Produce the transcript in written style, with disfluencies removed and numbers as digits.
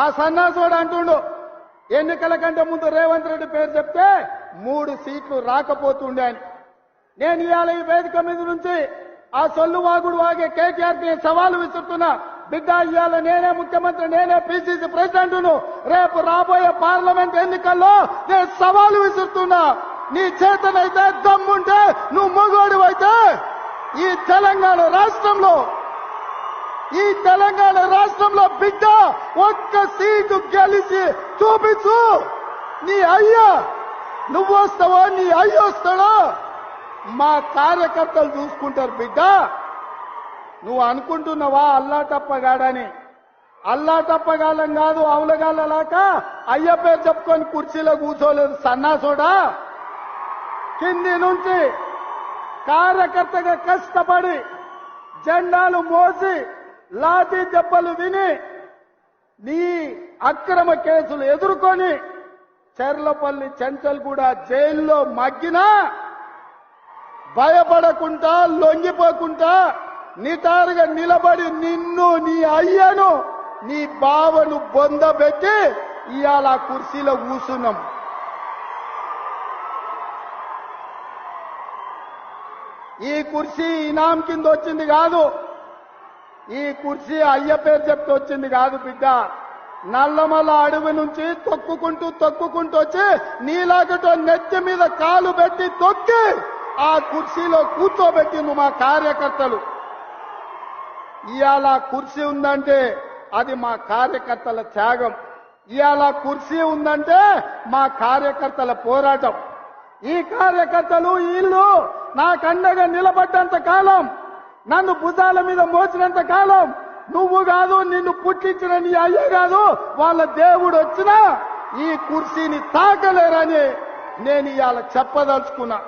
ఆ సన్నాసోడు అంటుండు ఎన్నికల కంటే ముందు రేవంత్ రెడ్డి పేరు చెప్తే 3 సీట్లు రాకపోతుండే అని. నేను ఇవాళ ఈ వేదిక మీద నుంచి ఆ సొల్లు వాగుడు వాగే కేటీఆర్కి సవాలు విసురుతున్నా. బిడ్డ, ఇవాళ నేనే ముఖ్యమంత్రి, నేనే పిసిసి ప్రెసిడెంట్ను. రేపు రాబోయే పార్లమెంట్ ఎన్నికల్లో నేను సవాలు విసురుతున్నా. నీ చేతనైతే దమ్ముంటే నువ్వు మగోడివైతే ఈ తెలంగాణ రాష్ట్రంలో బిడ్డ ఒక్క సీటు గెలిచి చూపించు. నీ అయ్యా నువ్వు వస్తావో నీ అయ్య వస్తాడో మా కార్యకర్తలు చూసుకుంటారు. బిడ్డ, నువ్వు అనుకుంటున్నావా అల్లాటప్పగాడని? అల్లాటప్పగాలం కాదు, అవులగాళ్ళలాక అయ్య పేరు చెప్పుకొని కుర్చీలో కూర్చోలేదు సన్నాసోడా. కింది నుంచి కార్యకర్తగా కష్టపడి జెండాలు మోసి లాఠీ దెబ్బలు విని నీ అక్రమ కేసులు ఎదుర్కొని చెర్లపల్లి చెంచల్గూడ జైల్లో మగ్గినా భయపడకుండా లొంగిపోకుండా నిటారుగా నిలబడి నిన్ను, నీ అయ్యను, నీ బావను బొందబెట్టి ఇవాళ కుర్చీలో కూర్చున్నాం. ఈ కుర్చీ ఇనాం కింద వచ్చింది కాదు, ఈ కుర్చీ అయ్య పేరు చెప్తే వచ్చింది కాదు బిడ్డ. నల్లమల్ల అడవి నుంచి తొక్కుకుంటూ వచ్చి నీలాగటో నెత్తి మీద కాలు పెట్టి తొక్కి ఆ కుర్చీలో కూర్చోబెట్టింది మా కార్యకర్తలు. ఇవాళ కుర్చీ ఉందంటే అది మా కార్యకర్తల త్యాగం. ఇవాళ కుర్చీ ఉందంటే మా కార్యకర్తల పోరాటం. ఈ కార్యకర్తలు వీళ్ళు నాకండగా నిలబడ్డంత కాలం, నన్ను భుజాల మీద మోసినంత కాలం, నువ్వు కాదు, నిన్ను పుట్టించిన నీ అయ్య కాదు, వాళ్ళ దేవుడు వచ్చినా ఈ కుర్చీని తాకలేరని నేను ఇవాళ చెప్పదలుచుకున్నా.